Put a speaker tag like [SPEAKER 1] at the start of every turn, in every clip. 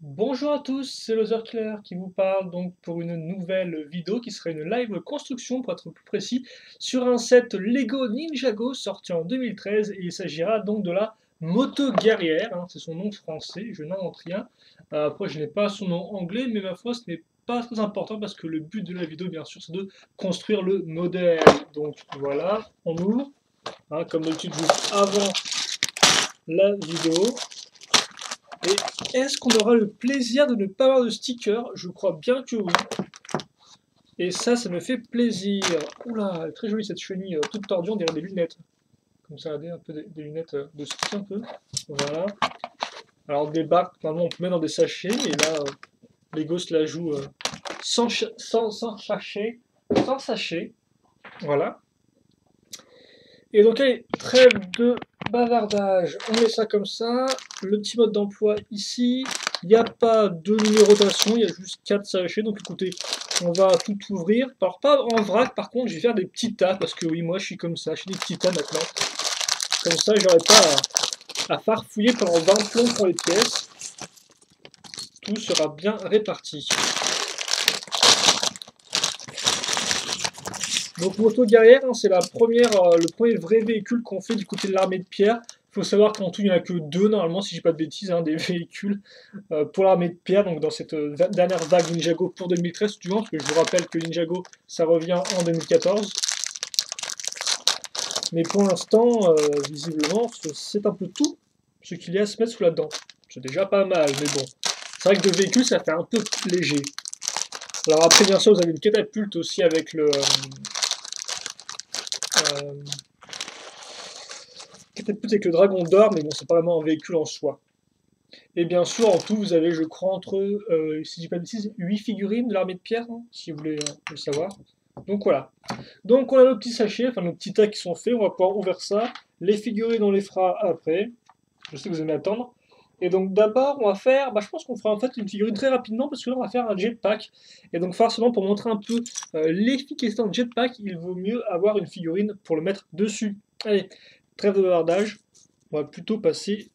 [SPEAKER 1] Bonjour à tous, c'est Loserkiller qui vous parle donc pour une nouvelle vidéo qui sera une live construction pour être plus précis sur un set Lego Ninjago sorti en 2013 et il s'agira donc de la moto guerrière, hein, c'est son nom français, je n'invente rien. Après je n'ai pas son nom anglais mais ma foi ce n'est pas très important parce que le but de la vidéo bien sûr c'est de construire le modèle. Donc voilà, on ouvre, hein, comme d'habitude juste avant la vidéo. Et est-ce qu'on aura le plaisir de ne pas avoir de sticker? Je crois bien que oui. Et ça me fait plaisir. Oula, elle est très jolie cette chenille, toute tordue, on dirait des lunettes. Comme ça, regardez, un peu des lunettes de ski un peu. Voilà. Alors des barques, normalement on peut mettre dans des sachets, et là, Lego se la joue sans sachet. Sans sachet. Voilà. Et donc allez, trêve de bavardage. On met ça comme ça. Le petit mode d'emploi ici. Il n'y a pas de numérotation, il y a juste 4 sachets. Donc écoutez, on va tout ouvrir. Alors pas en vrac, par contre, je vais faire des petits tas. Parce que oui, moi je suis comme ça, je fais des petits tas maintenant. Comme ça, j'aurai pas à farfouiller pendant 20 plombs pour les pièces. Tout sera bien réparti. Donc moto guerrière, hein, c'est le premier vrai véhicule qu'on fait du côté de l'armée de pierre. Il faut savoir qu'en tout, il n'y en a que deux normalement, si je dis pas de bêtises, hein, des véhicules pour l'armée de pierre, donc dans cette dernière vague Ninjago pour 2013, du moins, parce que je vous rappelle que Ninjago, ça revient en 2014. Mais pour l'instant, visiblement, c'est un peu tout ce qu'il y a à se mettre sous la dent. C'est déjà pas mal, mais bon. C'est vrai que deux véhicules, ça fait un peu léger. Alors après, bien sûr, vous avez une catapulte aussi avec le... catapulte avec le dragon d'or, mais bon, c'est pas vraiment un véhicule en soi. Et bien sûr, en tout, vous avez, je crois, entre, si je dis pas de bêtises, 8 figurines de l'armée de pierre, hein, si vous voulez le savoir. Donc voilà. Donc on a nos petits sachets, enfin nos petits tas qui sont faits, on va pouvoir ouvrir ça. Les figurines, on les fera après. Je sais que vous aimez attendre. Et donc d'abord, on va faire, je pense qu'on fera en fait une figurine très rapidement parce que là, on va faire un jetpack. Et donc forcément, pour montrer un peu l'efficacité d'un jetpack, il vaut mieux avoir une figurine pour le mettre dessus. Allez, trêve de bavardage. On va plutôt passer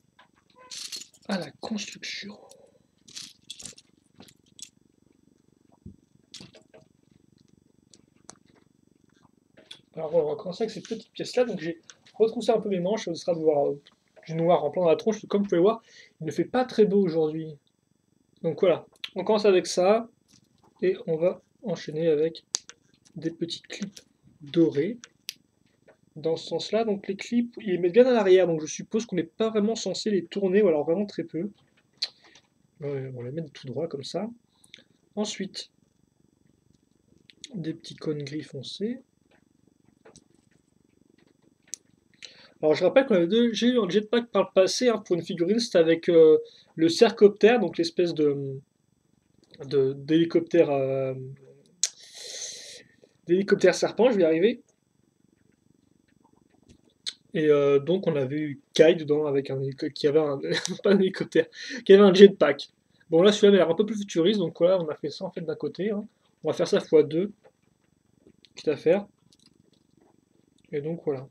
[SPEAKER 1] à la construction. Alors on va commencer avec ces petites pièces-là. Donc j'ai retroussé un peu mes manches, ce sera de voir du noir en plein dans la tronche. Comme vous pouvez voir, il ne fait pas très beau aujourd'hui. Donc voilà, on commence avec ça et on va enchaîner avec des petits clips dorés dans ce sens-là. Donc les clips, ils les mettent bien à l'arrière, donc je suppose qu'on n'est pas vraiment censé les tourner, ou alors vraiment très peu. On les met tout droit comme ça. Ensuite, des petits cônes gris foncés. Alors je rappelle qu'on avait déjà eu un jetpack par le passé, hein, pour une figurine, c'était avec le cercoptère, donc l'espèce d'hélicoptère d'hélicoptère serpent, je vais y arriver. Et donc on avait eu Kai dedans avec qui avait un pas un hélicoptère, qui avait un jetpack. Bon là celui-là a l'air un peu plus futuriste, donc voilà, on a fait ça en fait d'un côté, hein. On va faire ça x2, quitte à faire. Et donc voilà.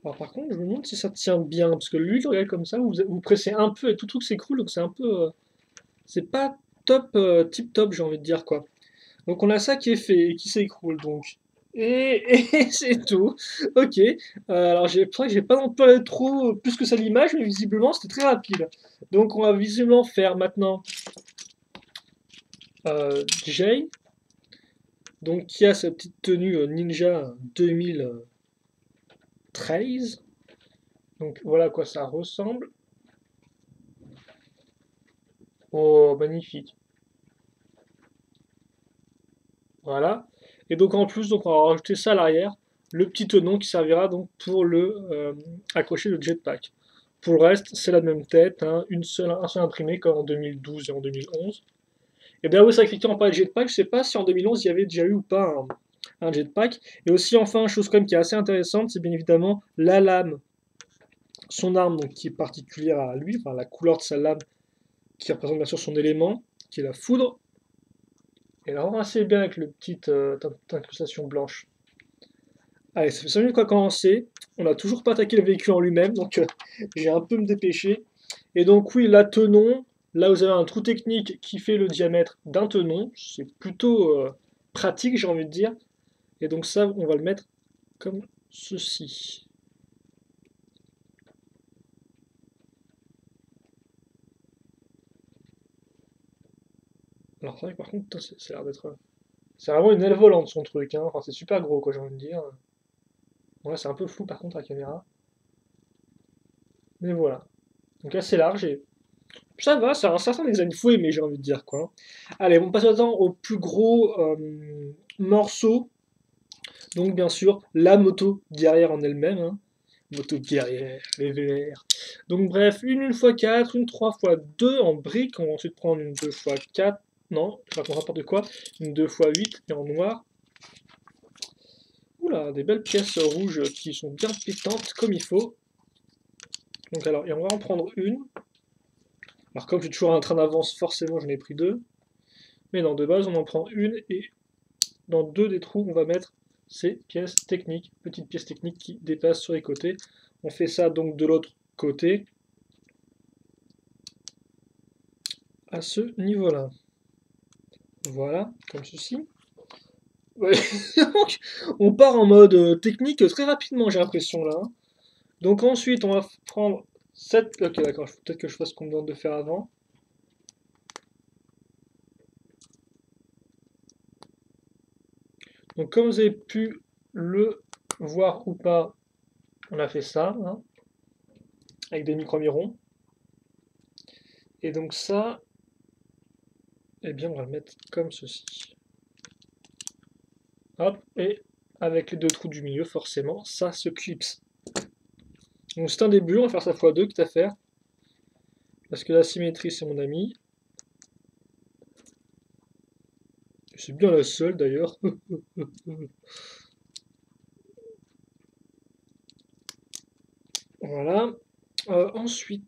[SPEAKER 1] Alors par contre, je me demande si ça tient bien, parce que lui, regarde comme ça, vous pressez un peu et tout truc s'écroule, donc c'est un peu, c'est pas top, tip top, j'ai envie de dire quoi. Donc on a ça qui est fait et qui s'écroule donc. Et c'est tout. Ok. Alors c'est vrai que j'ai pas non plus allé trop plus que ça l'image, mais visiblement c'était très rapide. Donc on va visiblement faire maintenant Jay, donc qui a sa petite tenue Ninja 2013. Donc voilà à quoi ça ressemble. Oh, magnifique. Voilà. Et donc en plus, donc on va rajouter ça à l'arrière, le petit tenon qui servira donc pour le accrocher le jetpack. Pour le reste, c'est la même tête, hein, un seul imprimé comme en 2012 et en 2011. Et bien oui, c'est effectivement on parlait de jetpack, je sais pas si en 2011 il y avait déjà eu ou pas un jetpack. Et aussi enfin, chose quand même qui est assez intéressante, c'est bien évidemment la lame, son arme donc, qui est particulière à lui, enfin la couleur de sa lame qui représente bien sûr son élément, qui est la foudre. Et elle rend assez bien avec le petite incrustation blanche. Allez, ça fait 5 minutes qu'on a commencé. On n'a toujours pas attaqué le véhicule en lui-même, donc j'ai un peu me dépêcher. Et donc oui, la tenon, là vous avez un trou technique qui fait le diamètre d'un tenon. C'est plutôt pratique, j'ai envie de dire. Et donc ça, on va le mettre comme ceci. Alors c'est vrai que par contre, c'est l'air d'être... C'est vraiment une aile volante son truc, hein. Enfin, c'est super gros quoi, j'ai envie de dire. Ouais, c'est un peu flou par contre la caméra. Mais voilà. Donc assez large et ça va, c'est un certain design fouet, mais j'ai envie de dire quoi. Allez, on passe maintenant au plus gros morceau. Donc bien sûr, la moto guerrière en elle-même, hein. Moto guerrière, les VR. Donc bref, une fois 4, une 3x2 en briques. On va ensuite prendre une 2x4. Non, je raconte n'importe quoi. Une 2x8 et en noir. Oula, des belles pièces rouges qui sont bien pétantes comme il faut. Donc alors, et on va en prendre une. Alors comme j'ai toujours un train d'avance, forcément j'en ai pris deux. Mais non, de base on en prend une et dans deux des trous on va mettre ces pièces techniques, petites pièces techniques qui dépassent sur les côtés. On fait ça donc de l'autre côté, à ce niveau-là. Voilà, comme ceci. Ouais. Donc, on part en mode technique très rapidement, j'ai l'impression là, hein. Donc ensuite, on va prendre cette... Ok, d'accord, peut-être que je fasse ce qu'on me demande de faire avant. Donc comme vous avez pu le voir ou pas, on a fait ça, hein, avec des micro-mirons. Et donc ça, eh bien, on va le mettre comme ceci. Hop, et avec les deux trous du milieu, forcément, ça se clipse. Donc c'est un début, on va faire ça x2, quitte à faire. Parce que la symétrie, c'est mon ami. C'est bien la seule, d'ailleurs. Voilà. Ensuite...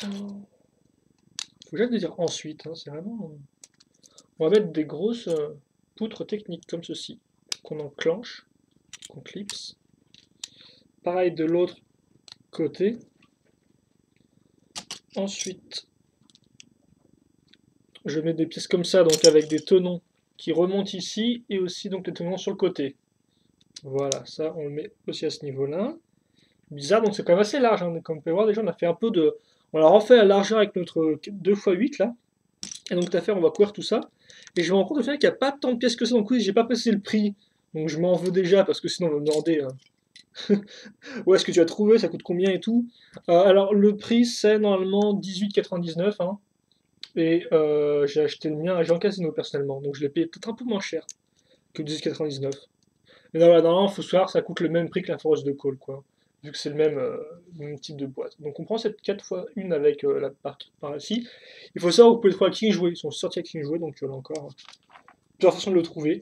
[SPEAKER 1] Faut que j'aille dire ensuite, hein, c'est vraiment... On va mettre des grosses poutres techniques comme ceci, qu'on enclenche, qu'on clipse. Pareil de l'autre côté. Ensuite, je mets des pièces comme ça, donc avec des tenons qui remontent ici, et aussi donc des tenons sur le côté. Voilà, ça on le met aussi à ce niveau-là. Bizarre, donc c'est quand même assez large, hein, comme vous pouvez voir, déjà on a fait un peu de... On l'a refait à largeur avec notre 2x8 là. Et donc, on va couvrir tout ça. Et je me rends compte au final qu'il n'y a pas tant de pièces que ça. Donc, oui, j'ai pas passé le prix. Donc, je m'en veux déjà parce que sinon, on va me demander où est-ce que tu as trouvé, ça coûte combien et tout. Alors, le prix, c'est normalement 18,99, hein. Et j'ai acheté le mien à Jean Casino personnellement. Donc, je l'ai payé peut-être un peu moins cher que 18,99. Mais non, là, normalement, il faut savoir, ça coûte le même prix que la Forest de Cole, quoi. Vu que c'est le même type de boîte. Donc on prend cette 4x1 avec la par ici. Il faut savoir que vous pouvez le trouver à King Jouet. Ils sont sortis à King Jouet, donc là encore plusieurs façons de le trouver.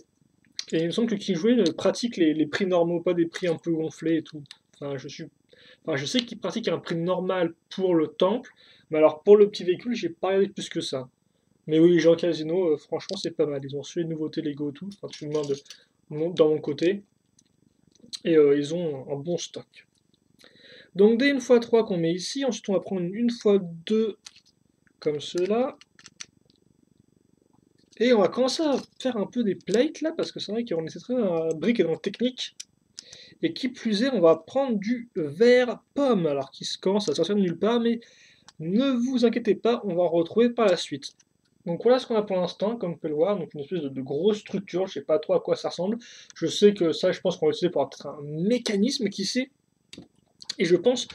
[SPEAKER 1] Et il me semble que King Jouet pratique les prix normaux, pas des prix un peu gonflés et tout. Je sais qu'ils pratiquent un prix normal pour le temple, mais alors pour le petit véhicule, j'ai pas regardé plus que ça. Mais oui, Jean Casino, franchement, c'est pas mal. Ils ont reçu les nouveautés Lego et tout, enfin, tout le monde dans mon côté. Et ils ont un bon stock. Donc dès une fois 3 qu'on met ici, ensuite on va prendre une fois 2 comme cela. Et on va commencer à faire un peu des plates là, parce que c'est vrai qu'on était très brique et dans le technique. Et qui plus est, on va prendre du verre pomme, alors qui commence à sortir de nulle part, mais ne vous inquiétez pas, on va en retrouver par la suite. Donc voilà ce qu'on a pour l'instant, comme vous pouvez le voir, donc une espèce de grosse structure, je sais pas trop à quoi ça ressemble. Je sais que ça, je pense qu'on va utiliser pour peut-être un mécanisme, qui sait. Et je pense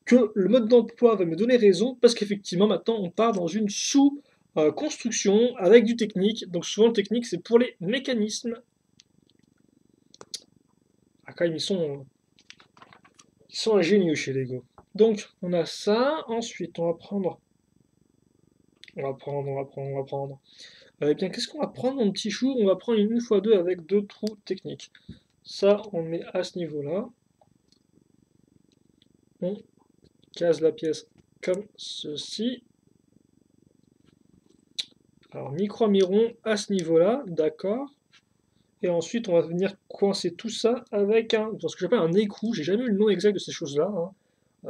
[SPEAKER 1] que le mode d'emploi va me donner raison, parce qu'effectivement, maintenant, on part dans une sous-construction avec du technique. Donc souvent, le technique, c'est pour les mécanismes. Ah, quand même, ils sont ingénieux chez Lego. Donc, on a ça. Ensuite, on va prendre. Eh bien, qu'est-ce qu'on va prendre, mon petit chou? On va prendre une fois deux avec deux trous techniques. Ça, on le met à ce niveau-là. On case la pièce comme ceci. Alors, micro-miron à ce niveau-là, d'accord. Et ensuite, on va venir coincer tout ça avec ce que j'appelle un écrou. J'ai jamais eu le nom exact de ces choses-là, hein.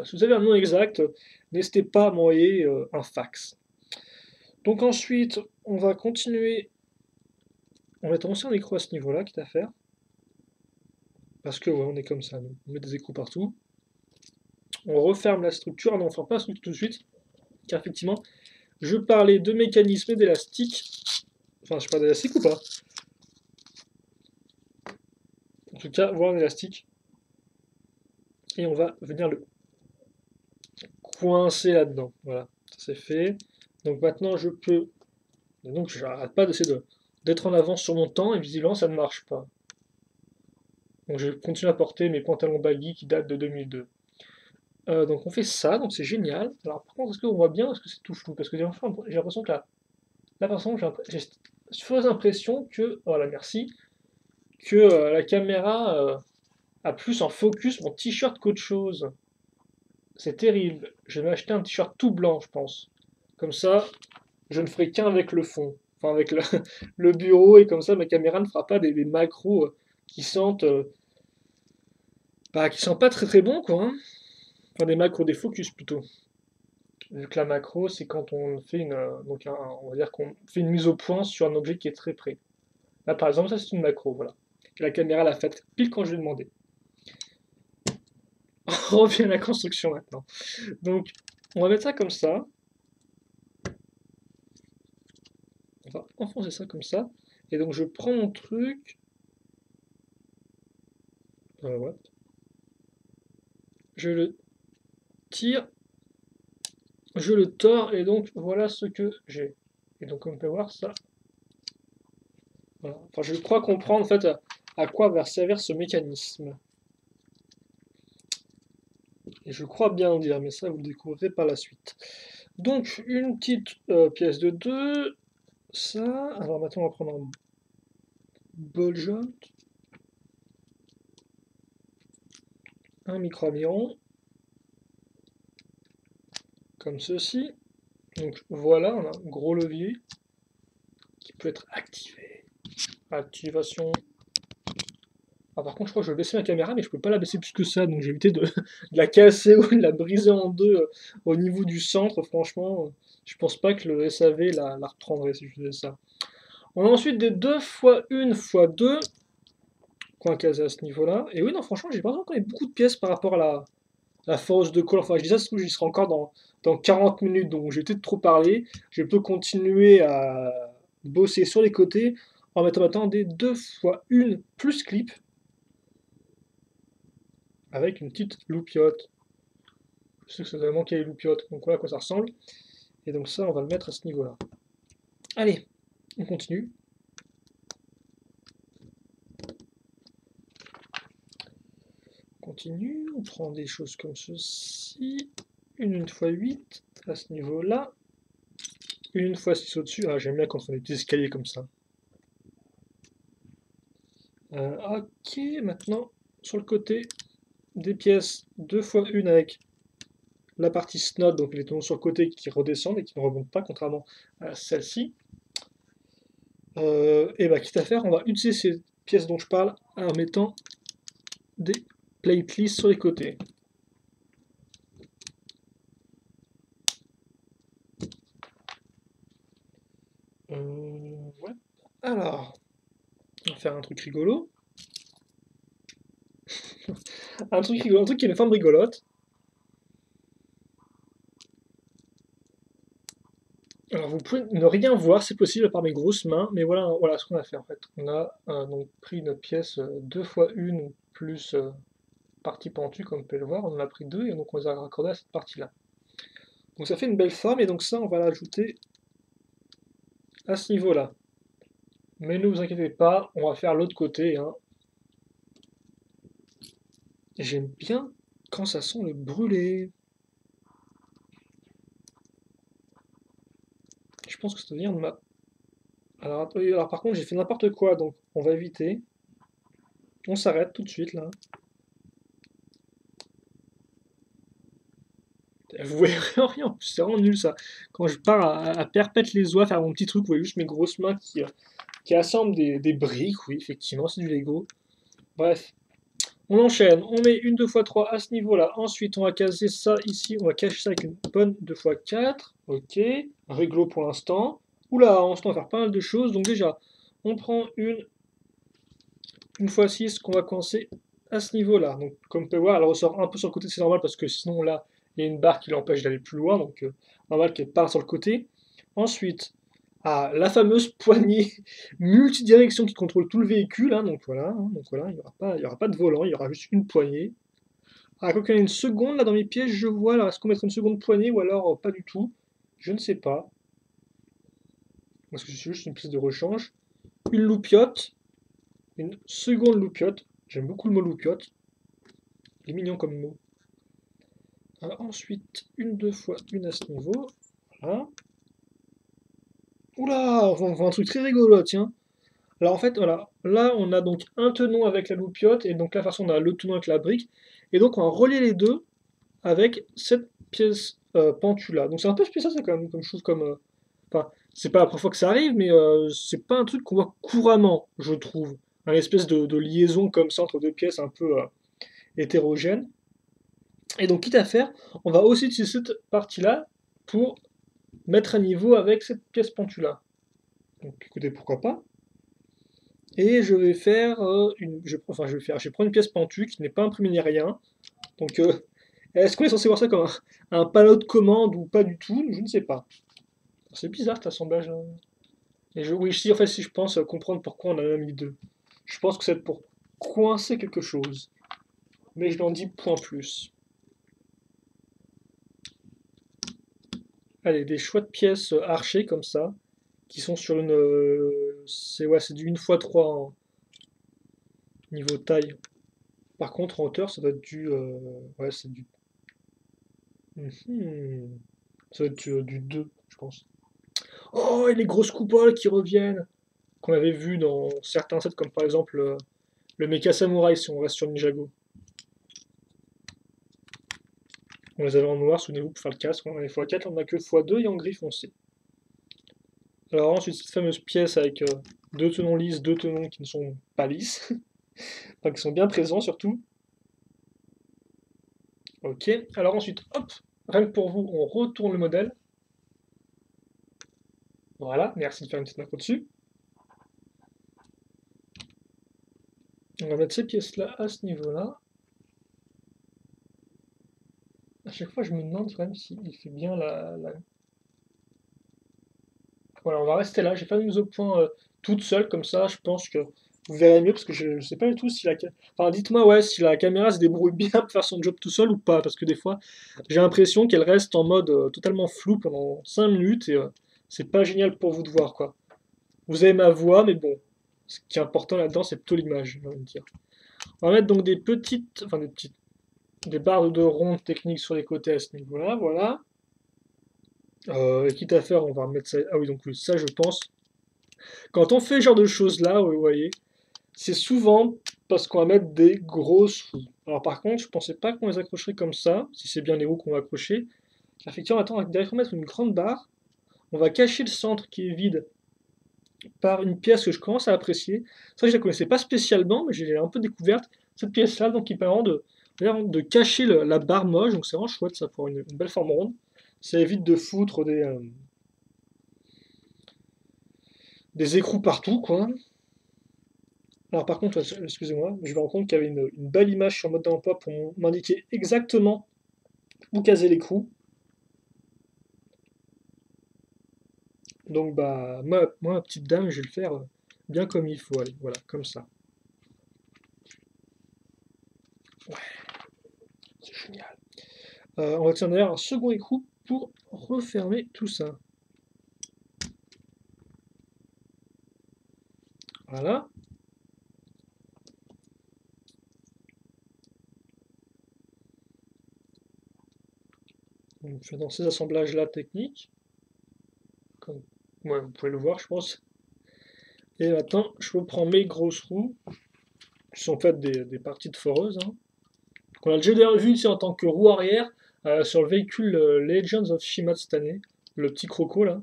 [SPEAKER 1] Si vous avez un nom exact, n'hésitez pas à m'envoyer un fax. Donc ensuite, on va continuer. On va mettre aussi un écrou à ce niveau-là, quitte à faire. Parce que ouais, on est comme ça, nous. On met des écrous partout. On referme la structure. Ah non, on ne fera pas la structure tout de suite. Car effectivement, je parlais de mécanisme et d'élastique. Enfin, je sais pas d'élastique ou pas. En tout cas, voir un élastique. Et on va venir le coincer là-dedans. Voilà, ça c'est fait. Donc maintenant, je peux. Et donc, je n'arrête pas d'essayer d'être en avance sur mon temps, et visiblement, ça ne marche pas. Donc, je continue à porter mes pantalons baggy qui datent de 2002. Donc, on fait ça, donc c'est génial. Alors, par contre, est-ce qu'on voit bien ou est-ce que c'est tout flou? Parce que j'ai l'impression que là, par exemple, j'ai fausse impression que, voilà, merci, que la caméra a plus en focus mon t-shirt qu'autre chose. C'est terrible. Je vais m'acheter un t-shirt tout blanc, je pense. Comme ça, je ne ferai qu'un avec le fond, enfin avec le, le bureau, et comme ça ma caméra ne fera pas des macros qui sentent, qui sentent pas très très bon quoi, hein. Enfin des macros, des focus plutôt. Vu que la macro c'est quand on fait on va dire qu'on fait une mise au point sur un objet qui est très près. Là par exemple ça c'est une macro, voilà. Et la caméra l'a faite pile quand je lui ai demandé. On revient à la construction maintenant. Donc on va mettre ça comme ça. On va enfoncer ça comme ça. Et donc je prends mon truc. Ouais. Je le tire, je le tords, et donc voilà ce que j'ai. Et donc on peut voir ça. Voilà. Enfin, je crois comprendre en fait à quoi va servir ce mécanisme. Et je crois bien le dire, mais ça vous le découvrirez par la suite. Donc une petite pièce de 2, ça. Alors maintenant on va prendre un ball joint, un micro-miron, comme ceci. Donc voilà, on a un gros levier qui peut être activé. Activation. Ah, par contre, je crois que je vais baisser ma caméra, mais je peux pas la baisser plus que ça, donc j'ai évité de la casser ou de la briser en deux au niveau du centre. Franchement, je pense pas que le SAV la reprendrait si je faisais ça. On a ensuite des 2 fois 1 fois 2 coins casés à ce niveau-là. Et oui, non, franchement, j'ai pas l'impression qu'on ait beaucoup de pièces par rapport à la force de colle. Enfin, je dis ça, j'y serai encore dans 40 minutes, donc j'ai peut-être trop parlé. Je peux continuer à bosser sur les côtés en mettant maintenant des 2 fois 1 plus clip avec une petite loupiote. Je sais que ça doit manquer les loupiotes, donc voilà à quoi ça ressemble. Et donc ça, on va le mettre à ce niveau-là. Allez, on continue. On continue, on prend des choses comme ceci. Une fois 8 à ce niveau-là. Une fois 6 au-dessus. Ah, j'aime bien quand on fait des petits escaliers comme ça. Ok, maintenant, sur le côté, des pièces 2 fois 1 avec la partie snod, donc les tendons sur le côté qui redescendent et qui ne remontent pas, contrairement à celle-ci. Et bah, quitte à faire, on va utiliser ces pièces dont je parle en mettant des platelets sur les côtés. Ouais. Alors, on va faire un truc rigolo. Un truc rigolo, un truc qui a une forme rigolote. Alors vous pouvez ne rien voir, c'est possible par mes grosses mains, mais voilà ce qu'on a fait en fait. On a donc pris notre pièce 2 fois 1 plus partie pentue, comme vous pouvez le voir, on en a pris 2 et donc on les a raccordés à cette partie-là. Donc ça fait une belle forme et donc ça on va l'ajouter à ce niveau-là. Mais ne vous inquiétez pas, on va faire l'autre côté, hein. J'aime bien quand ça sent le brûlé. Je pense que ça vient de ma... Alors par contre j'ai fait n'importe quoi, donc on va éviter. On s'arrête tout de suite là. voyez vraiment rien, en plus c'est vraiment nul ça. Quand je pars à perpète les oies, faire mon petit truc, vous voyez juste mes grosses mains qui assemblent des briques, oui, effectivement, c'est du Lego. Bref, on enchaîne, on met une 2x3 à ce niveau-là. Ensuite, on va caser ça ici, on va cacher ça avec une bonne 2x4. Ok, réglo pour l'instant. Oula, on va faire pas mal de choses. Donc déjà, on prend une fois 6 qu'on va coincer à ce niveau-là. Donc comme vous pouvez voir, elle ressort un peu sur le côté, c'est normal parce que sinon là, il y a une barre qui l'empêche d'aller plus loin. Donc normal qu'elle parte sur le côté. Ensuite, la fameuse poignée multidirection qui contrôle tout le véhicule. Donc voilà, il y aura pas de volant, il y aura juste une poignée. Ah, quoi qu'il y en ait une seconde, là dans mes pièges, je vois. Alors, est-ce qu'on mettra une seconde poignée ou alors pas du tout? Je ne sais pas. Parce que c'est juste une pièce de rechange. Une loupiote. Une seconde loupiote. J'aime beaucoup le mot loupiote. Il est mignon comme mot. Ensuite, une, deux fois, une à ce niveau. Voilà. Oula, on voit un truc très rigolo, tiens. Alors en fait, voilà, là on a donc un tenon avec la loupiote, et donc là, de toute façon, on a le tenon avec la brique, et donc on va relier les deux avec cette pièce pentue là. Donc c'est un peu spécial, ça, quand même, comme chose, comme. Enfin, c'est pas la première fois que ça arrive, mais c'est pas un truc qu'on voit couramment, je trouve. Un espèce de liaison comme ça entre deux pièces un peu hétérogènes. Et donc, quitte à faire, on va aussi utiliser cette partie-là pour mettre à niveau avec cette pièce pentue là. Donc écoutez, pourquoi pas. Et je vais faire je vais prendre une pièce pentue qui n'est pas imprimée ni rien. Donc, est-ce qu'on est censé voir ça comme un panneau de commande ou pas du tout? Je ne sais pas. C'est bizarre cet assemblage. Oui, si, en fait, si je pense comprendre pourquoi on en a mis deux. Je pense que c'est pour coincer quelque chose. Mais je n'en dis point plus. Allez, des chouettes pièces archées comme ça, qui sont sur une. C'est du 1x3 en niveau taille. Par contre, en hauteur, ça doit être du. Ouais, c'est du. Mhm. Ça doit être du 2, je pense. Oh, et les grosses coupoles qui reviennent, qu'on avait vu dans certains sets, comme par exemple le Mecha Samurai, si on reste sur Ninjago. On les avait en noir, souvenez-vous, pour faire le casque. On a les x4, on a que x2 et en gris foncé. Alors ensuite, cette fameuse pièce avec deux tenons lisses, deux tenons qui ne sont pas lisses, enfin qui sont bien présents surtout. Ok, alors ensuite, hop, rien que pour vous, on retourne le modèle. Voilà, merci de faire une petite macro dessus. On va mettre ces pièces-là à ce niveau-là. À chaque fois, je me demande quand même s'il fait bien la. Voilà, on va rester là. J'ai fait une mise au point toute seule, comme ça, je pense que vous verrez mieux, parce que je ne sais pas du tout si Enfin, dites-moi, ouais, si la caméra se débrouille bien pour faire son job tout seul ou pas, parce que des fois, j'ai l'impression qu'elle reste en mode totalement flou pendant 5 minutes, et c'est pas génial pour vous de voir, quoi. Vous avez ma voix, mais bon, ce qui est important là-dedans, c'est plutôt l'image, j'ai envie de dire. On va mettre donc des barres de ronde techniques sur les côtés à ce niveau-là, voilà. Et quitte à faire, on va remettre ça. Ah oui, donc oui, ça, je pense. Quand on fait ce genre de choses-là, vous voyez, c'est souvent parce qu'on va mettre des grosses roues. Alors par contre, je pensais pas qu'on les accrocherait comme ça, si c'est bien les roues qu'on va accrocher. Effectivement, attends, on va directement mettre une grande barre. On va cacher le centre qui est vide par une pièce que je commence à apprécier. C'est vrai que je la connaissais pas spécialement, mais j'ai un peu découverte. Cette pièce-là, donc qui permet de cacher la barre moche, donc c'est vraiment chouette ça pour une belle forme ronde. Ça évite de foutre des écrous partout, quoi. Alors par contre, excusez-moi, je me rends compte qu'il y avait une belle image sur mode d'emploi pour m'indiquer exactement où caser l'écrou. Donc bah moi, petite dame, je vais le faire bien comme il faut. Allez, voilà, comme ça. Ouais, c'est génial. On va tirer d'ailleurs un second écrou pour refermer tout ça. Voilà. Donc, je vais dans ces assemblages-là techniques. Comme ouais, vous pouvez le voir, je pense. Et maintenant, je reprends mes grosses roues, qui sont faites des parties de foreuse. Hein. Qu'on a déjà vu ici en tant que roue arrière, sur le véhicule Legends of Shima de cette année, le petit croco là.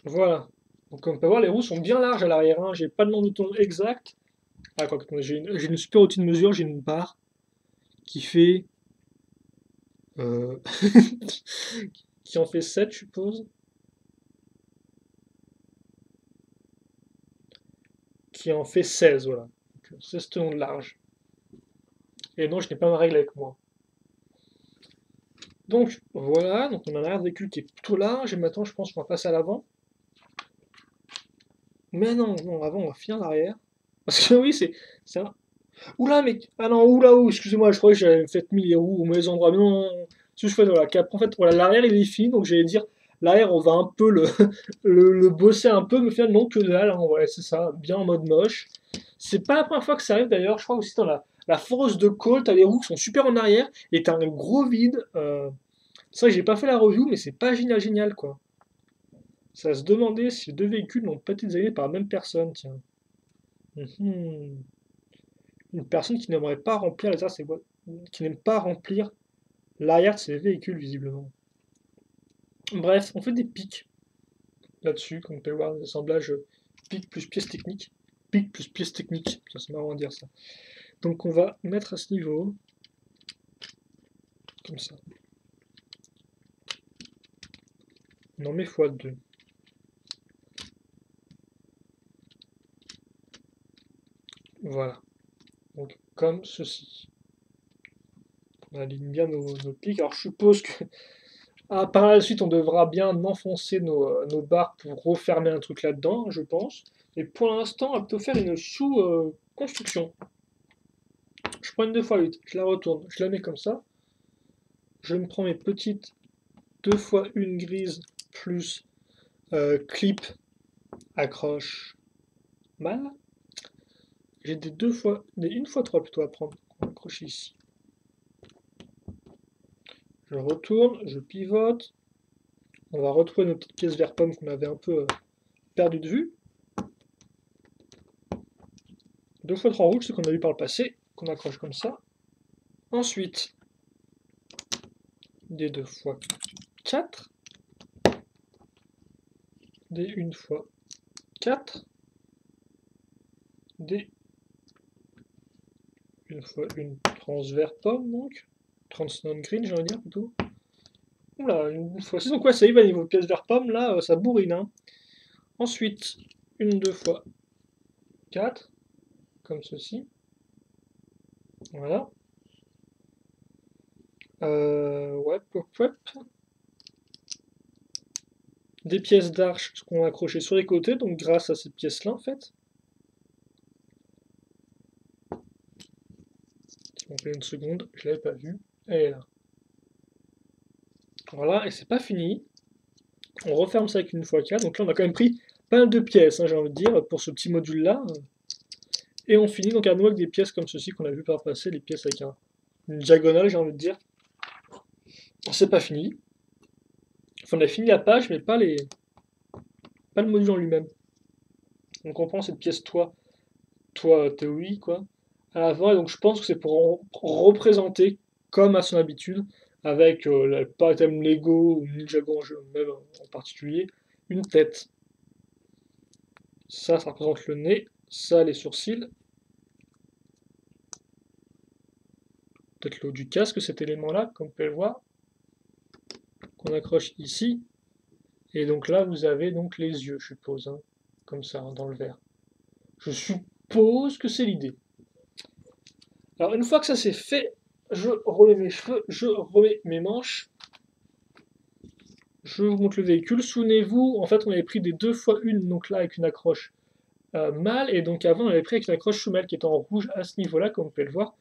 [SPEAKER 1] Voilà. Donc comme on peut voir, les roues sont bien larges à l'arrière, hein. J'ai pas le nombre de tours exact. Ah, quoi, j'ai une super outil de mesure, j'ai une barre qui fait... euh, qui en fait 7, je suppose. Qui en fait 16, voilà. Donc, 16 tours de large. Et non, je n'ai pas ma règle avec moi. Donc voilà, donc on a un arrière de véhicule qui est plutôt large, et maintenant je pense qu'on va passer à l'avant. Mais non, non, avant on va finir l'arrière. Parce que oui, c'est un... Oula, mais... Ah non, oula, oh, excusez-moi, je croyais que j'avais fait mis les roues au mauvais endroit. Mais non, non, non. Ce que je fais, voilà, en fait, voilà, l'arrière il est fini, donc j'allais dire, l'arrière on va un peu le bosser un peu, mais finalement non, que dalle, hein, ouais, c'est ça, bien en mode moche. C'est pas la première fois que ça arrive d'ailleurs, je crois aussi dans la Force de Cole, t'as les roues qui sont super en arrière, et t'as un gros vide. C'est vrai que j'ai pas fait la review, mais c'est pas génial, génial, quoi. Ça se demandait si les deux véhicules n'ont pas été designés par la même personne, tiens. Mhm. Une personne qui n'aimerait pas remplir les qui n'aime pas remplir l'arrière de ses véhicules, visiblement. Bref, on fait des pics là-dessus, comme on peut voir, des assemblages pics plus pièces techniques. Pics plus pièces techniques, ça c'est marrant à dire ça. Donc on va mettre à ce niveau, comme ça. On en met x2. Voilà. Donc comme ceci. On aligne bien nos pics. Alors je suppose que par la suite on devra bien enfoncer nos barres pour refermer un truc là-dedans, je pense. Et pour l'instant, on va plutôt faire une sous-construction. Je prends une 2x8, je la retourne, je la mets comme ça. Je me prends mes petites 2x1 grises plus clip accroche mal. J'ai des 1x3 plutôt à prendre. On va accrocher ici. Je retourne, je pivote. On va retrouver nos petites pièces vert pomme qu'on avait un peu perdues de vue. 2x3 rouges, ce qu'on a vu par le passé, qu'on accroche comme ça. Ensuite, des 2x4. Des 1x4. Des 1x1 transvers pomme, donc. Transnon green, j'ai envie de dire plutôt. Oula, une fois 6, donc ouais, ça y va, niveau pièces vert pomme, là, ça bourrine, hein. Ensuite, une 2x4, comme ceci. Voilà. Ouais, pop, pop. Des pièces d'arche qu'on a accrochées sur les côtés, donc grâce à cette pièce-là, en fait. On fait une seconde, je l'avais pas vue. Elle est là. Voilà, et c'est pas fini. On referme ça avec une fois 4. Donc là, on a quand même pris pas mal de pièces, hein, j'ai envie de dire, pour ce petit module-là. Et on finit donc à nouveau avec des pièces comme ceci qu'on a vu par le passé, les pièces avec une diagonale, j'ai envie de dire. C'est pas fini. Enfin, on a fini la page, mais pas le module en lui-même. Donc on prend cette pièce toi TOI, quoi, à l'avant, et donc je pense que c'est pour représenter, comme à son habitude, avec pas thème Lego ou Ninjago en jeu, même en particulier, une tête. Ça représente le nez, ça les sourcils, peut-être le haut du casque, cet élément-là, comme vous pouvez le voir, qu'on accroche ici. Et donc là, vous avez donc les yeux, je suppose, hein, comme ça, hein, dans le verre. Je suppose que c'est l'idée. Alors une fois que ça c'est fait, je remets mes cheveux, je remets mes manches, je vous montre le véhicule. Souvenez-vous, en fait on avait pris des 2x1, donc là avec une accroche mâle, et donc avant on avait pris avec une accroche femelle qui est en rouge à ce niveau-là, comme vous pouvez le voir.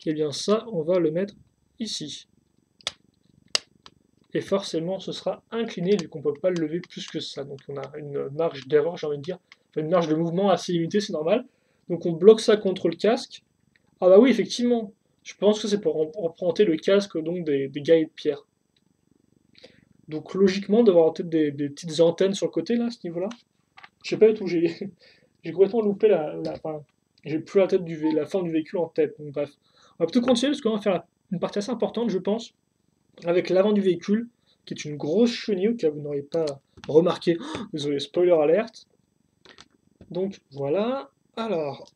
[SPEAKER 1] Et bien ça, on va le mettre ici. Et forcément ce sera incliné vu qu'on ne peut pas le lever plus que ça. Donc on a une marge d'erreur, j'ai envie de dire, enfin, une marge de mouvement assez limitée, c'est normal. Donc on bloque ça contre le casque. Ah bah oui, effectivement. Je pense que c'est pour emprunter le casque donc des guerriers de pierre. Donc logiquement, d'avoir peut-être des petites antennes sur le côté là, à ce niveau-là. Je sais pas du tout, j'ai complètement loupé enfin, J'ai plus la forme du véhicule en tête. Donc, bref. On va plutôt continuer parce qu'on va faire une partie assez importante, je pense, avec l'avant du véhicule, qui est une grosse chenille, au cas où vous n'auriez pas remarqué. Oh, désolé, spoiler alerte. Donc voilà. Alors,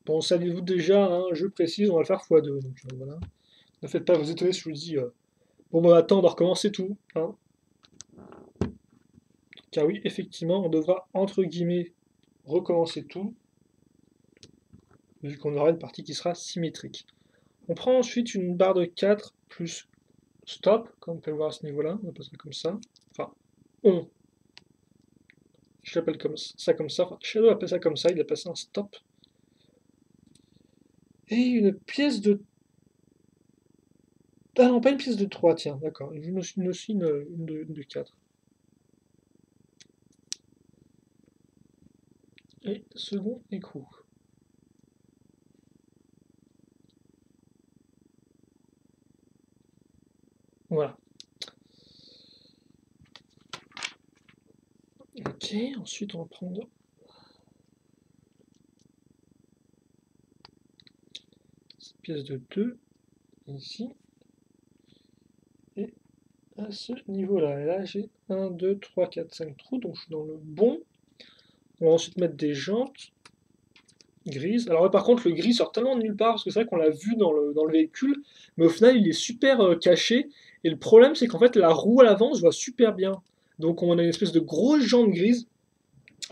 [SPEAKER 1] bon, saviez-vous déjà, hein, je précise, on va le faire x2. Donc voilà. Ne faites pas vous étonner si je vous dis bon, bah attends, on doit recommencer tout. Hein. Car oui, effectivement, on devra, entre guillemets, recommencer tout, vu qu'on aura une partie qui sera symétrique. On prend ensuite une barre de 4 plus stop, comme on peut le voir à ce niveau-là, on va passer comme ça. Enfin, on. Je l'appelle comme ça. Enfin, Shadow appelle ça comme ça, il a passé un stop. Et une pièce de... Ah non, pas une pièce de 3, tiens, d'accord. Aussi une de 4. Et second écrou. Voilà. Ok, ensuite on va prendre cette pièce de 2, ici. Et à ce niveau-là. Et là, j'ai 1, 2, 3, 4, 5 trous, donc je suis dans le bon. On va ensuite mettre des jantes grises. Alors par contre, le gris sort tellement de nulle part, parce que c'est vrai qu'on l'a vu dans le véhicule, mais au final, il est super caché. Et le problème, c'est qu'en fait, la roue à l'avant se voit super bien. Donc on a une espèce de grosse jante grise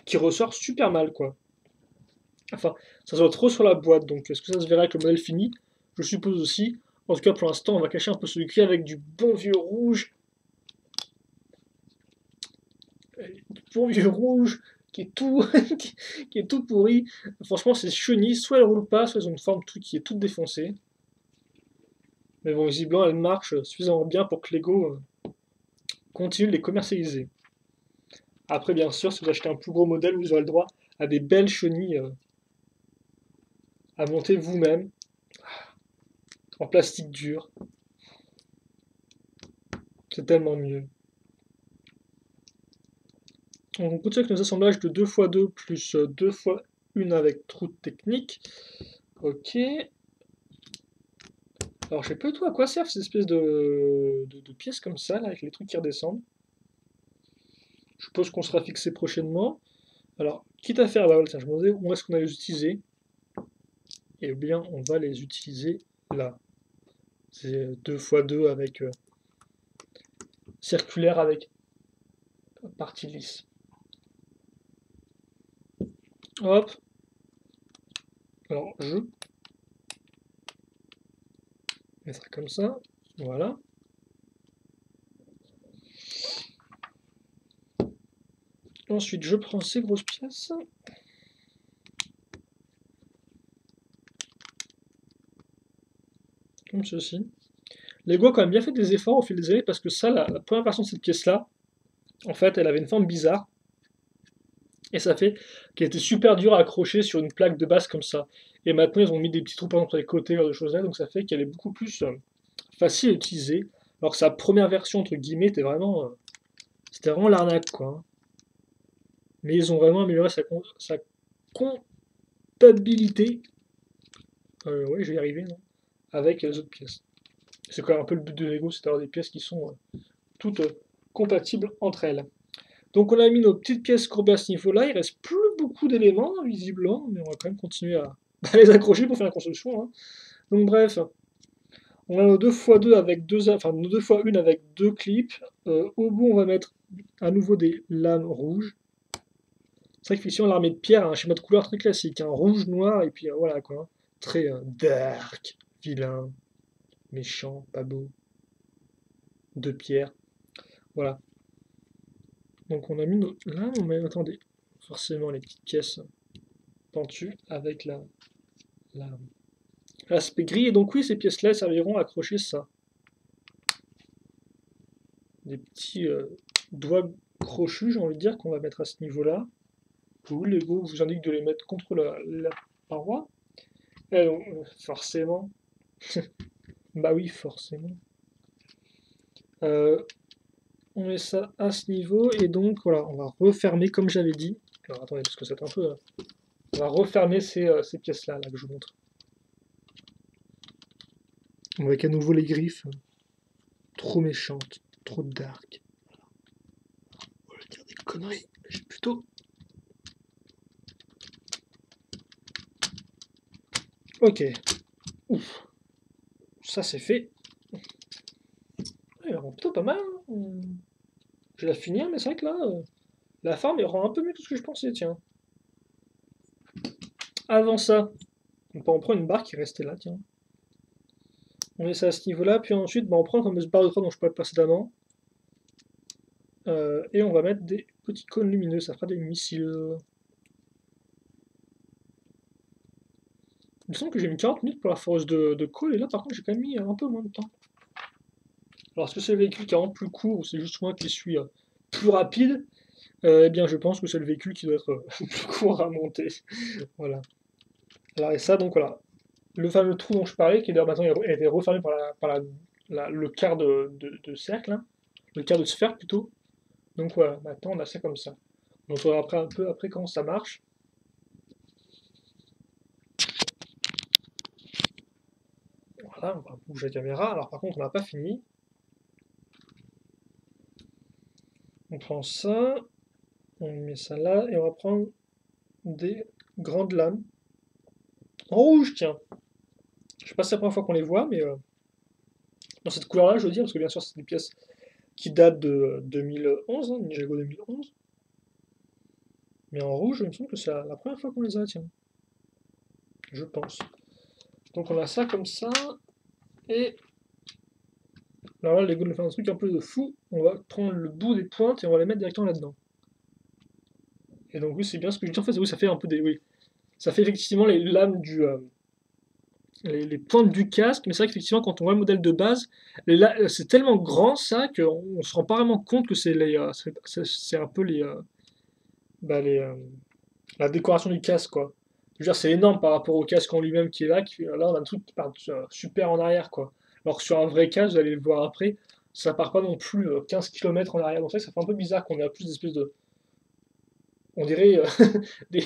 [SPEAKER 1] qui ressort super mal, quoi. Enfin, ça se voit trop sur la boîte, donc est-ce que ça se verra avec le modèle fini? Je suppose aussi. En tout cas, pour l'instant, on va cacher un peu ce gris avec du bon vieux rouge. Du bon vieux rouge qui est tout, qui est tout pourri. Franchement, ces chenilles, soit elles roulent pas, soit elles ont une forme qui est toute défoncée. Mais bon, visiblement, elles marchent suffisamment bien pour que Lego continue de les commercialiser. Après, bien sûr, si vous achetez un plus gros modèle, vous aurez le droit à des belles chenilles à monter vous-même, en plastique dur. C'est tellement mieux. Donc, on continue avec nos assemblages de 2x2 plus 2x1 avec trou technique. Ok. Alors, je sais pas du tout à quoi servent ces espèces de pièces comme ça, là, avec les trucs qui redescendent. Je suppose qu'on sera fixé prochainement. Alors, quitte à faire, bah voilà, tiens, je me demandais où est-ce qu'on allait les utiliser. Eh bien, on va les utiliser là. C'est 2x2 avec circulaire avec partie lisse. Hop. Alors, je mets ça comme ça. Voilà. Ensuite, je prends ces grosses pièces. Comme ceci. Lego a quand même bien fait des efforts au fil des années parce que ça, la première version de cette pièce-là, en fait, elle avait une forme bizarre. Et ça fait qu'elle était super dure à accrocher sur une plaque de base comme ça. Et maintenant, ils ont mis des petits trous par exemple sur les côtés, de choses là, donc ça fait qu'elle est beaucoup plus facile à utiliser. Alors que sa première version, entre guillemets, c'était vraiment l'arnaque, quoi. Hein. Mais ils ont vraiment amélioré sa comptabilité. Ouais, je vais y arriver, non? Avec les autres pièces. C'est quand même un peu le but de Lego, c'est d'avoir des pièces qui sont toutes compatibles entre elles. Donc on a mis nos petites pièces courbées à ce niveau-là, il reste plus beaucoup d'éléments, visiblement, mais on va quand même continuer à, à les accrocher pour faire la construction. Hein. Donc bref, on a nos 2x2 avec enfin nos 2x1 avec deux clips. Au bout, on va mettre à nouveau des lames rouges. C'est vrai que fiction, l'armée de pierre a un schéma de couleur très classique, hein, rouge, noir, et puis voilà quoi. Hein. Très dark, vilain, méchant, pas beau, de pierre. Voilà. Donc on a mis nos... Là, on met... Attendez. Forcément les petites pièces pentues avec l'aspect gris. Et donc oui, ces pièces-là serviront à accrocher ça. Des petits doigts crochus, j'ai envie de dire, qu'on va mettre à ce niveau-là. Où Lego vous indique de les mettre contre la paroi. Et donc, forcément. Bah oui, forcément. Euh, on met ça à ce niveau. Et donc, voilà, on va refermer comme j'avais dit. Alors attendez, parce que c'est un peu On va refermer ces pièces-là là, que je vous montre. Avec à nouveau les griffes. Trop méchantes, trop dark. On va dire des conneries. J'ai plutôt. Ok. Ouf. Ça c'est fait. Ouais, il rend plutôt pas mal. Hein. Je vais la finir, mais c'est vrai que là, la forme, il rend un peu mieux que ce que je pensais, tiens. Avant ça, on prend une barre qui restait là, tiens. On met ça à ce niveau-là, puis ensuite, bah, on prend la fameuse barre de 3 dont je parlais précédemment. Et on va mettre des petits cônes lumineux, ça fera des missiles. Il me semble que j'ai mis 40 minutes pour la force de call, et là par contre j'ai quand même mis un peu moins de temps. Alors est-ce que c'est le véhicule qui est en plus court ou c'est juste moi qui suis plus rapide? Eh bien je pense que c'est le véhicule qui doit être plus court à monter. Voilà. Alors et ça donc voilà. Le fameux trou dont je parlais, qui d'ailleurs maintenant a été refermé le quart de cercle, hein. Le quart de sphère plutôt. Donc voilà, maintenant on a ça comme ça. On verra après un peu après comment ça marche. Voilà, on va bouger la caméra. Alors par contre on n'a pas fini. On prend ça, on met ça là, et on va prendre des grandes lames. En rouge, tiens. Je sais pas si c'est la première fois qu'on les voit, mais dans cette couleur-là, je veux dire, parce que bien sûr, c'est des pièces qui datent de 2011, hein, Ninjago 2011. Mais en rouge, il me semble que c'est la première fois qu'on les a, tiens. Je pense. Donc on a ça comme ça, et alors là, Lego nous fait un truc un peu de fou. On va prendre le bout des pointes et on va les mettre directement là-dedans. Et donc oui, c'est bien ce que je dis. En fait, oui, ça fait un peu des. Oui. Ça fait effectivement les lames les pointes du casque, mais c'est vrai qu'effectivement, quand on voit le modèle de base, c'est tellement grand ça qu'on ne se rend pas vraiment compte que c'est un peu bah, la décoration du casque, quoi. Je veux dire, c'est énorme par rapport au casque en lui-même qui est là. Là, on a un truc qui part super en arrière, quoi. Alors que sur un vrai casque, vous allez le voir après, ça part pas non plus 15 km en arrière. Donc ça fait un peu bizarre qu'on ait plus d'espèces de. On dirait des,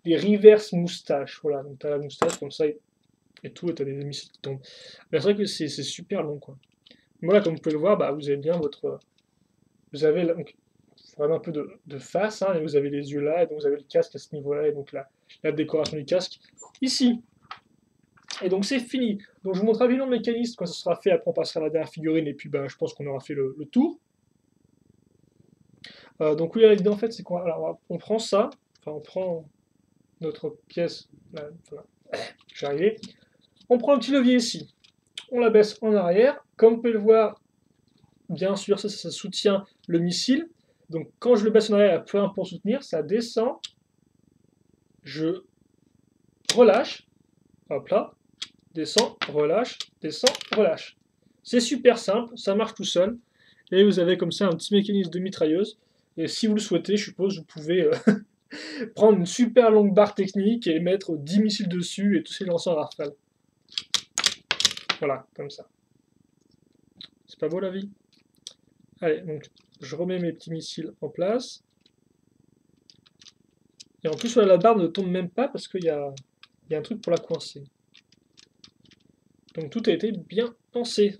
[SPEAKER 1] des reverse moustaches. Voilà, donc t'as la moustache comme ça et tout, et t'as des missiles qui tombent. Mais c'est vrai que c'est super long, quoi. Voilà, comme vous pouvez le voir, bah, vous avez bien votre. Vous avez donc, vraiment un peu de face, hein, et vous avez les yeux là, et donc vous avez le casque à ce niveau-là, et donc la décoration du casque ici. Et donc c'est fini. Donc je vous montre rapidement le mécanisme quand ça sera fait, après on passera à la dernière figurine, et puis bah, je pense qu'on aura fait le tour. Donc oui, l'idée en fait, c'est qu'on prend ça, enfin on prend notre pièce, là, voilà, je vais arriver. On prend le petit levier ici, on la baisse en arrière, comme vous pouvez le voir, bien sûr, ça soutient le missile. Donc quand je le baisse en arrière, il n'y a plus rien pour soutenir, ça descend. Je relâche. Hop là. Descend, descend, relâche. C'est super simple, ça marche tout seul. Et vous avez comme ça un petit mécanisme de mitrailleuse. Et si vous le souhaitez, je suppose, vous pouvez prendre une super longue barre technique et mettre 10 missiles dessus et tous ces lanceurs en rafale. Voilà, comme ça. C'est pas beau la vie? Allez, donc je remets mes petits missiles en place. Et en plus, la barre ne tombe même pas parce qu'il y a un truc pour la coincer. Donc tout a été bien pensé.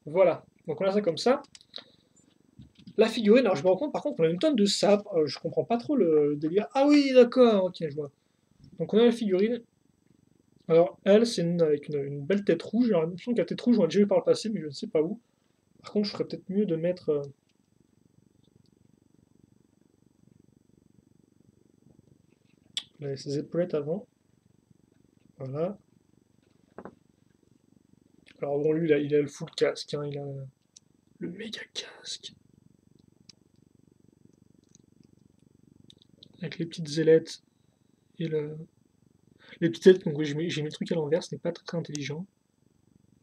[SPEAKER 1] Voilà. Donc on a ça comme ça. La figurine, alors je me rends compte par contre qu'on a une tonne de sabres. Je comprends pas trop le délire. Ah oui, d'accord, ok, je vois. Donc on a la figurine. Alors elle, c'est avec une belle tête rouge. Alors, il me semble que la tête rouge, on l'a déjà vu par le passé, mais je ne sais pas où. Par contre, je ferais peut-être mieux de mettre ses épaulettes avant. Voilà. Alors bon, lui, il a le full casque. Hein, il a le méga casque. Avec les petites ailettes et les petites ailettes. Donc oui, j'ai mis le truc à l'envers, ce n'est pas très intelligent.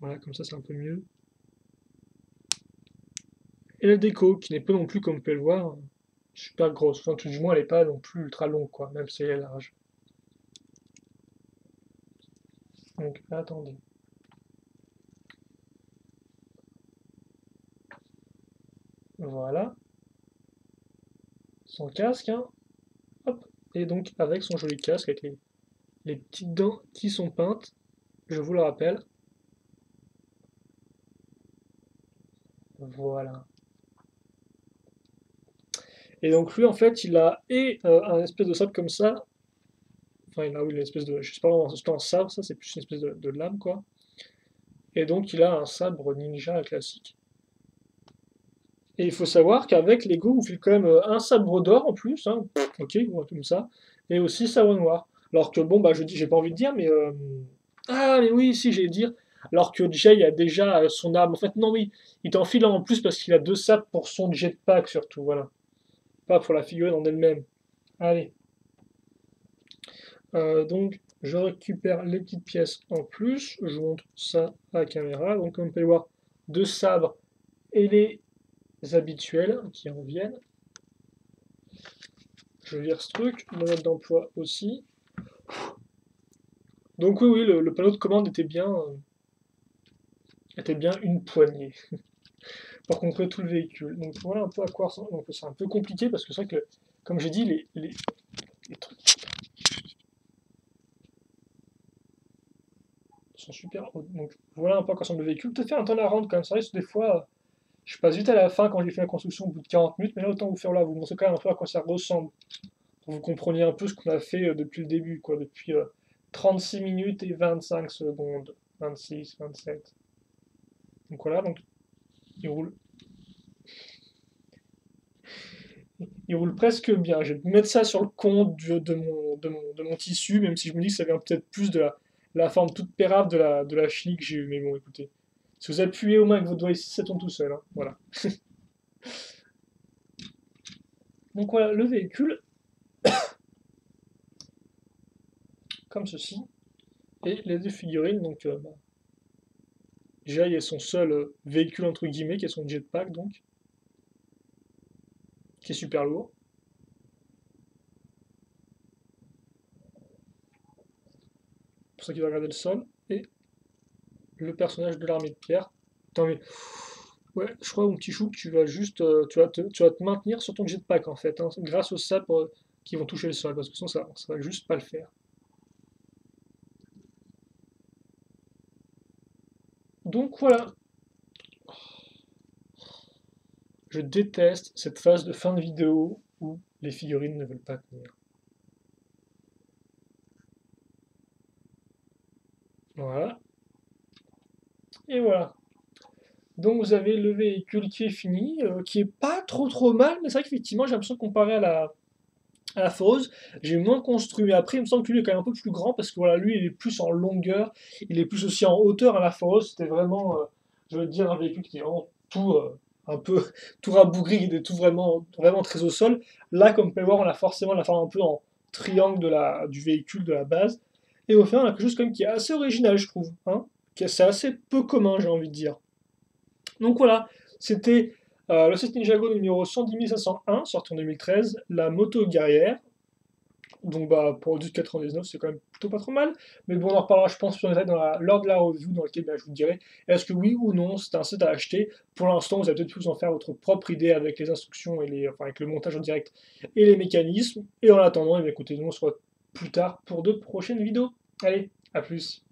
[SPEAKER 1] Voilà, comme ça c'est un peu mieux. Et la déco, qui n'est pas non plus, comme vous pouvez le voir, super grosse. Enfin, tout du moins, elle n'est pas non plus ultra longue, quoi, même si elle est large. Donc, attendez. Voilà. Son casque, hein. Hop. Et donc, avec son joli casque, avec les petites dents qui sont peintes, je vous le rappelle. Voilà. Et donc lui, en fait, il a un espèce de sabre comme ça. Enfin, il a oui, une espèce de, je sais pas vraiment, c'est pas un sabre, ça, c'est plus une espèce de lame, quoi. Et donc il a un sabre ninja classique. Et il faut savoir qu'avec Lego, vous faites quand même un sabre d'or en plus, hein. Ok, bon, comme ça, et aussi sabre noir. Alors que bon, bah je dis, j'ai pas envie de dire, mais ah, mais oui, si, j'ai dire. Alors que Jay a déjà son arme. En fait, non, oui, il t'enfile un en plus parce qu'il a deux sabres pour son jetpack surtout, voilà. Pas pour la figurine en elle-même. Allez. Donc, je récupère les petites pièces en plus. Je vous montre ça à la caméra. Donc, comme on peut le voir, deux sabres et les habituels qui en viennent. Je vire ce truc. Monnaie d'emploi aussi. Donc, oui, oui, le panneau de commande était bien une poignée pour contrôler tout le véhicule. Donc, voilà un peu à quoi ressemble. Donc, c'est un peu compliqué parce que c'est vrai que, comme j'ai dit, les trucs sont super hauts. Donc, voilà un peu à quoi ressemble le véhicule. Peut-être faire un temps à rendre quand même. Ça risque des fois. Je passe vite à la fin quand j'ai fait la construction au bout de 40 minutes, mais là autant vous faire là, vous montrer quand même un peu à quoi ça ressemble. Pour que vous compreniez un peu ce qu'on a fait depuis le début, quoi, depuis 36 minutes et 25 secondes. 26, 27. Donc voilà, donc il roule. Il roule presque bien. Je vais mettre ça sur le compte de mon tissu, même si je me dis que ça vient peut-être plus de la forme toute pérave de la chenille que j'ai eue. Mais bon, écoutez. Si vous appuyez au moins avec votre doigt ici, ça tourne tout seul, hein. Voilà. Donc voilà, le véhicule, comme ceci. Et les deux figurines, donc bah, Jay est son seul véhicule entre guillemets, qui est son jetpack donc, qui est super lourd. C'est pour ça qu'il va regarder le sol. Et le personnage de l'armée de pierre. Attends mais. Ouais, je crois mon petit chou que tu vas juste. Tu vas te maintenir sur ton jetpack en fait, hein, grâce aux sapes qui vont toucher le sol, parce que sinon ça va juste pas le faire. Donc voilà, je déteste cette phase de fin de vidéo où les figurines ne veulent pas tenir. Voilà, et voilà. Donc vous avez le véhicule qui est fini, qui est pas trop mal, mais c'est vrai qu'effectivement j'ai l'impression que comparé à la Force, j'ai moins construit. Mais après il me semble que lui est quand même un peu plus grand parce que voilà, lui il est plus en longueur, il est plus aussi en hauteur. À la Force c'était vraiment, je veux dire, un véhicule qui est vraiment tout un peu tout rabougri, il est tout vraiment très au sol. Là comme vous pouvez voir on a forcément la forme un peu en triangle du véhicule de la base. Et au final on a quelque chose quand même qui est assez original je trouve, hein, c'est assez peu commun j'ai envie de dire. Donc voilà, c'était le 7 Ninjago numéro 110501, sorti en 2013, la moto guerrière. Donc bah pour 12,99 c'est quand même plutôt pas trop mal. Mais bon on en reparlera je pense lors de la review dans laquelle bah, je vous dirai est-ce que oui ou non c'est un set à acheter. Pour l'instant vous allez peut-être plus en faire votre propre idée avec les instructions enfin, avec le montage en direct et les mécanismes. Et en attendant, eh bien, écoutez, nous on se voit plus tard pour de prochaines vidéos. Allez, à plus.